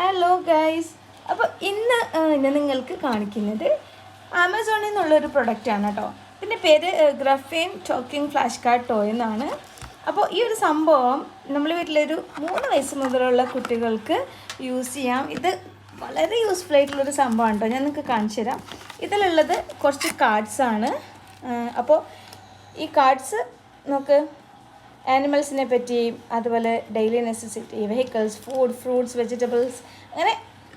Hello guys. അപ്പോൾ ഇന്ന് നിങ്ങൾക്ക് കാണിക്കുന്നത് ആമസോണിൽ നിന്നുള്ളൊരു പ്രൊഡക്റ്റാണ് കേട്ടോ. ഇതിൻ്റെ പേര് ഗ്രഫെയിൻ ടോക്കിംഗ് ഫ്ലാഷ് കാർഡ് ടോയ് എന്നാണ്. അപ്പോൾ ഈ ഒരു സംഭവം നമ്മൾ വീട്ടിലൊരു 3 വയസ്സ് മുതലുള്ള കുട്ടികൾക്ക് യൂസ് ചെയ്യാം. ഇത് വളരെ യൂസ്ഫുൾ ആയിട്ടുള്ളൊരു സംഭവമാണ് കേട്ടോ. ഞാൻ നിങ്ങൾക്ക് കാണിച്ചു തരാം. ഇതിലുള്ളത് കുറച്ച് കാർഡ്സാണ്. അപ്പോൾ ഈ കാർഡ്സ് നമുക്ക് ആനിമൽസിനെ പറ്റിയും അതുപോലെ daily necessity, vehicles, food, fruits, vegetables, അങ്ങനെ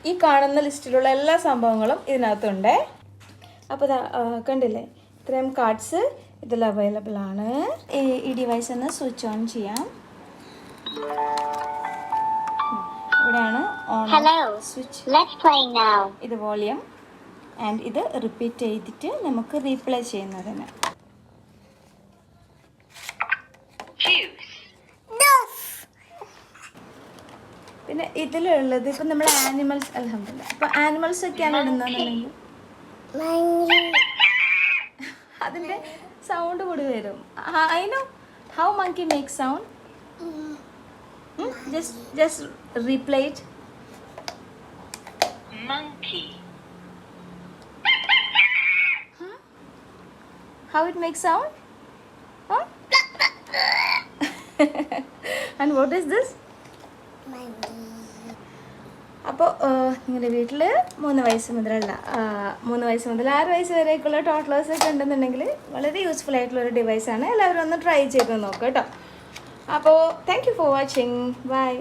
ഈ കാണുന്ന ലിസ്റ്റിലുള്ള എല്ലാ സംഭവങ്ങളും ഇതിനകത്തുണ്ട്. അപ്പോൾ കണ്ടില്ലേ, ഇത്രയും കാർഡ്സ് ഇതിൽ അവൈലബിൾ ആണ്. ഈ ഡിവൈസ് ഒന്ന് സ്വിച്ച് ഓൺ ചെയ്യാം. ഇവിടെയാണ് ഓൺ സ്വിച്ച്. ഇത് വോളിയം ആൻഡ് ഇത് റിപ്പീറ്റ് ചെയ്തിട്ട് നമുക്ക് റീപ്ലേ ചെയ്യുന്നതിന്. പിന്നെ ഇതിലുള്ളത് ഇപ്പം നമ്മൾ ആനിമൽസ് അൽഹംദുലില്ലാ ഇപ്പം ആനിമൽസ് ഒക്കെയാണ് ഇടുന്നതെന്നുണ്ടെങ്കിൽ അതിൻ്റെ സൗണ്ട് കൂടി വരും. I know how monkey make sound. Just replay it. How it makes sound? Huh? And what is this? അപ്പോൾ നിങ്ങളുടെ വീട്ടിൽ 3 വയസ്സ് മുതലുള്ള 3 വയസ്സ് മുതൽ 6 വയസ്സ് വരെയൊക്കെയുള്ള ടോട്ടലേഴ്സൊക്കെ ഉണ്ടെന്നുണ്ടെങ്കിൽ വളരെ യൂസ്ഫുൾ ആയിട്ടുള്ളൊരു ഡിവൈസാണ്. എല്ലാവരും ഒന്ന് ട്രൈ ചെയ്ത് നോക്കാം കേട്ടോ. അപ്പോൾ thank you for watching. By.